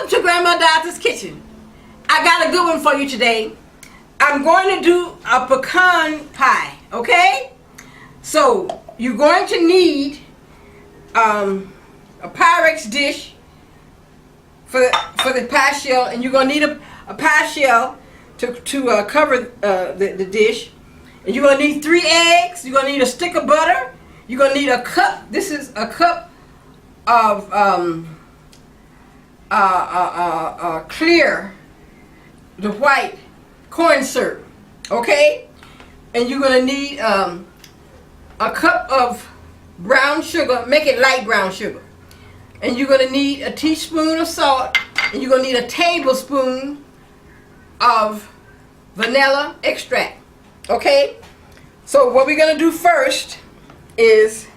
Welcome to Grandma Doctor's Kitchen. I got a good one for you today. I'm going to do a pecan pie, okay? So, you're going to need a Pyrex dish for the pie shell, and you're going to need a pie shell to cover the dish. And you're going to need 3 eggs. You're going to need a stick of butter. You're going to need a cup. This is a cup of clear, the white corn syrup, okay? And you're going to need a cup of brown sugar. Make it light brown sugar. And you're going to need a teaspoon of salt, and you're going to need a tablespoon of vanilla extract, okay? So what we're going to do first is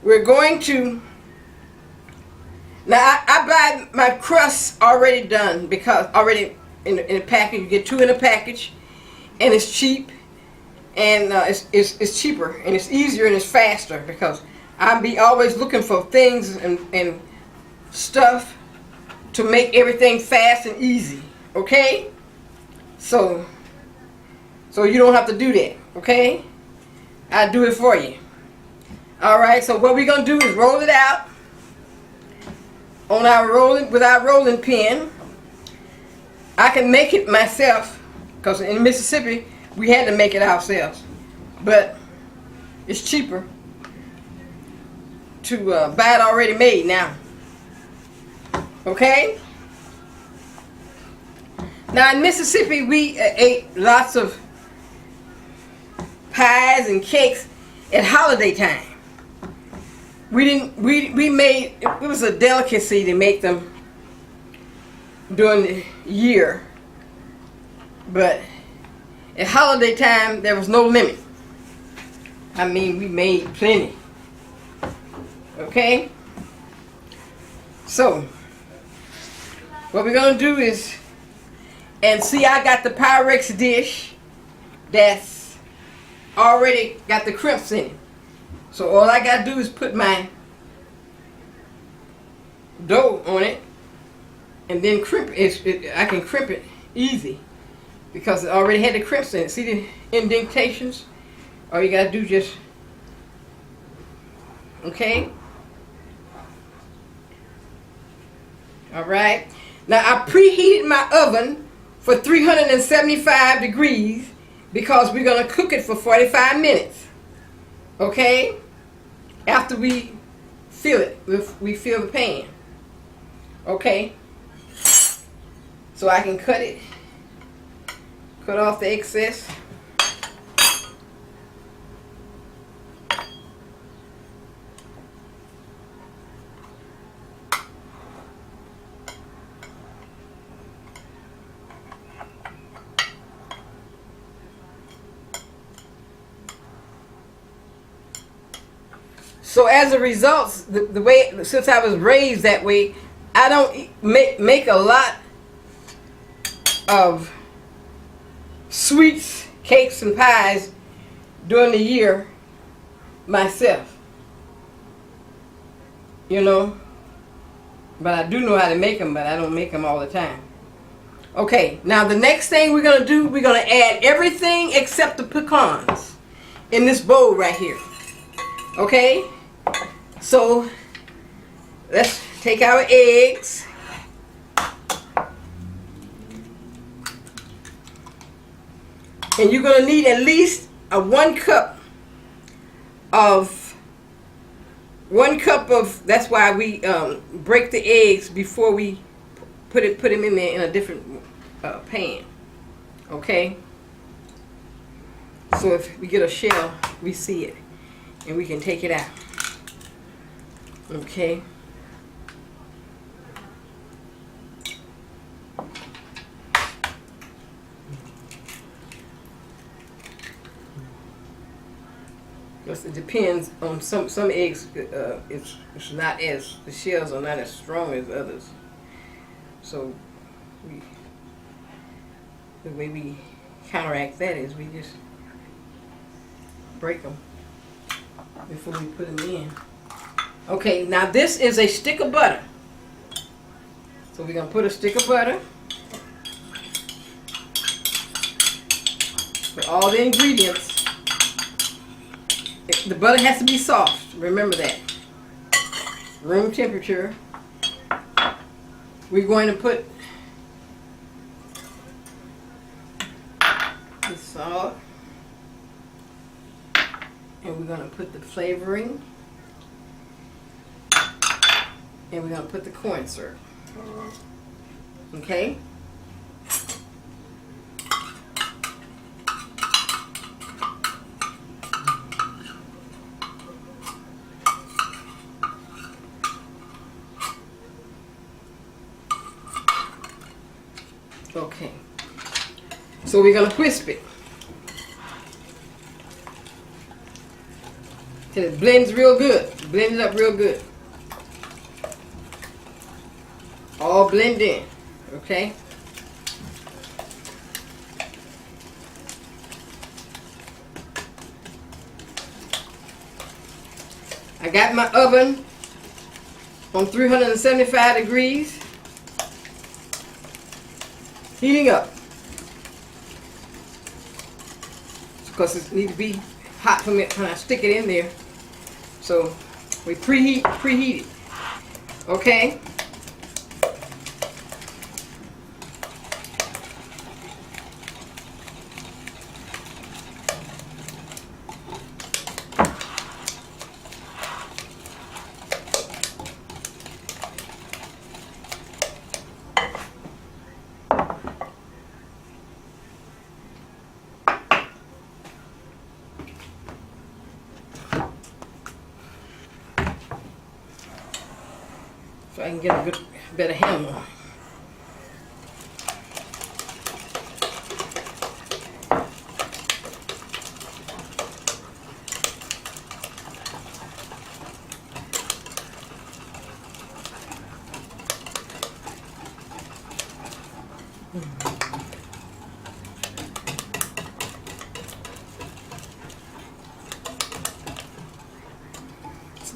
we're going to, now I buy my crust already done, because already in a package. You get 2 in a package, and it's cheap, and it's cheaper, and it's easier, and it's faster, because I be always looking for things and stuff to make everything fast and easy, okay? So you don't have to do that, okay? I do it for you. Alright, so what we're going to do is roll it out on with our rolling pin. I can make it myself, because in Mississippi we had to make it ourselves, but it's cheaper to buy it already made now, okay? Now in Mississippi we ate lots of pies and cakes at holiday time. We made, it was a delicacy to make them during the year, but at holiday time there was no limit. I mean, we made plenty, okay? So what we're gonna do is, and see, I got the Pyrex dish that's already got the crimps in it. So all I gotta do is put my dough on it, and then crimp it. I can crimp it easy because it already had the crimps in it. See the indentations? All you gotta do just, okay? Alright. Now I preheated my oven for 375 degrees because we're gonna cook it for 45 minutes. Okay? After we fill it, we fill the pan. Okay? So I can cut off the excess. So as a result, the way, since I was raised that way, I don't make a lot of sweets, cakes, and pies during the year myself. You know? But I do know how to make them, but I don't make them all the time. Okay, now the next thing we're going to do, we're going to add everything except the pecans in this bowl right here. Okay? So let's take our eggs. And you're going to need at least a 1 cup of, that's why we break the eggs before we put them in there in a different pan. Okay? So if we get a shell, we see it and we can take it out. Okay? Because it depends on some eggs. It's not as, the shells are not as strong as others. So the way we counteract that is we just break them before we put them in. Okay, now this is a stick of butter. So we're going to put a stick of butter. Put all the ingredients. The butter has to be soft. Remember that. Room temperature. We're going to put the salt. And we're going to put the flavoring. And we're going to put the corn syrup. Okay? Okay. So we're going to whisk it till it blends real good. Blend it up real good. All blend in. Okay? I got my oven on 375 degrees. Heating up. Because it needs to be hot for me when I stick it in there. So we preheat it. Okay? So I can get a good, better handle on it.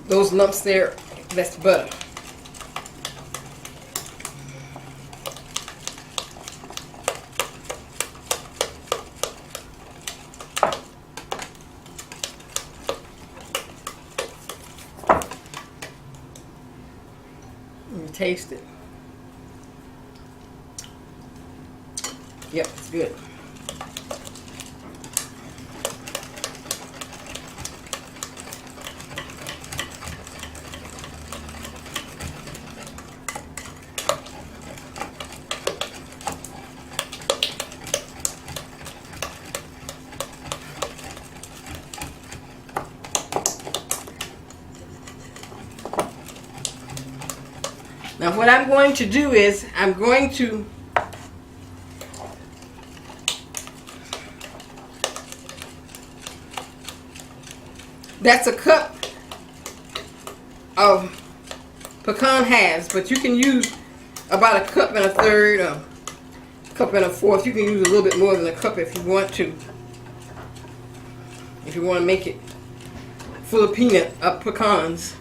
Those lumps there, that's butter. You taste it. Yep, it's good. Now what I'm going to do is I'm going to that's a cup of pecan halves, but you can use about a cup and a third, or a cup and a fourth. You can use a little bit more than a cup if you want to. If you want to make it full of pecans.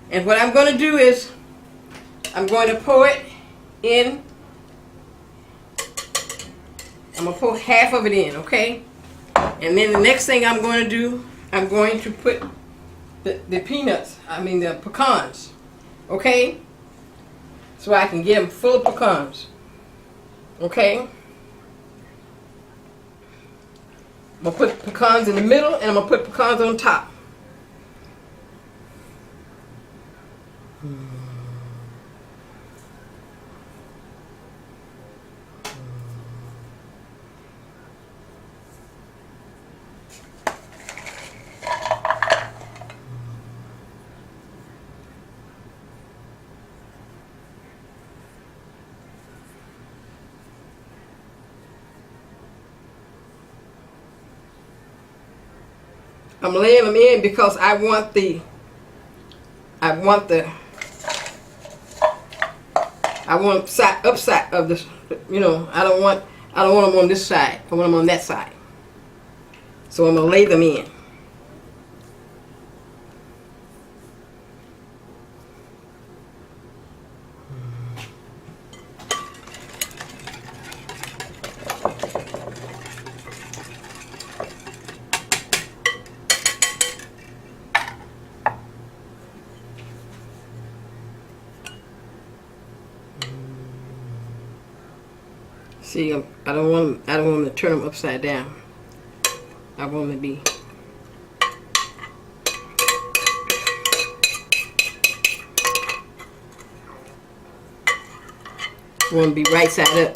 And what I'm going to do is I'm going to pour it in. I'm going to pour half of it in, okay? And then the next thing I'm going to do, I'm going to put the the pecans, okay? So I can get them full of pecans, okay? I'm going to put pecans in the middle, and I'm going to put pecans on top. I'm laying them in because I want the upside of this, you know, I don't want them on this side. I want them on that side. So I'm going to lay them in. See, I don't want them to turn them upside down. I want them to be. Want to be right side up.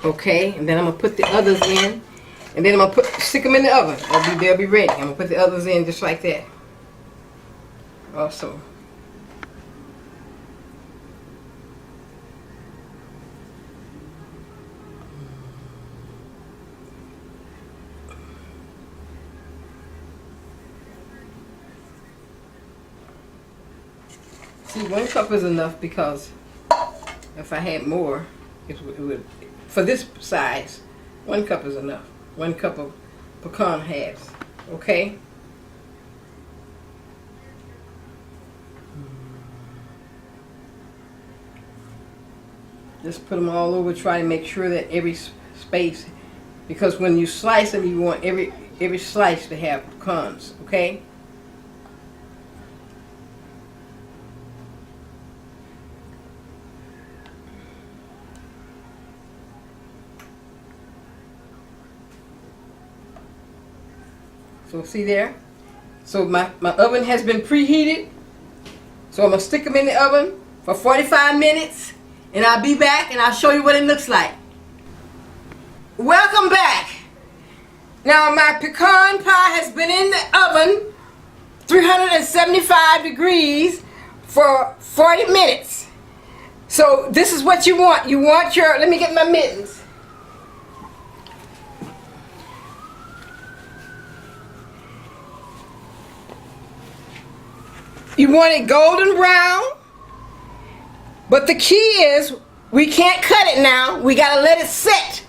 Okay, and then I'm gonna put the others in, and then I'm gonna stick them in the oven. They'll be ready. I'm gonna put the others in just like that. Also. See, 1 cup is enough because if I had more, it would, for this size, 1 cup is enough. 1 cup of pecan halves, okay? Just put them all over, try to make sure that every space, because when you slice them, you want every slice to have pecans, okay? So see there? So my oven has been preheated. So I'm going to stick them in the oven for 45 minutes. And I'll be back and I'll show you what it looks like. Welcome back. Now my pecan pie has been in the oven 375 degrees for 40 minutes. So this is what you want. You want your, let me get my mittens. You want it golden brown, but the key is we can't cut it now. We got to let it sit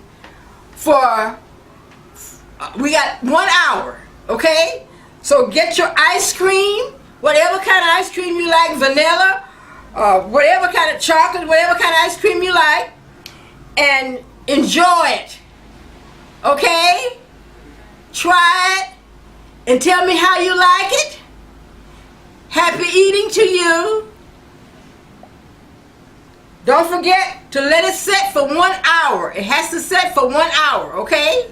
for, we got 1 hour, okay? So get your ice cream, whatever kind of ice cream you like, vanilla, whatever kind of chocolate, whatever kind of ice cream you like, and enjoy it, okay? Try it and tell me how you like it. Happy eating to you. Don't forget to let it set for 1 hour. It has to set for 1 hour, okay?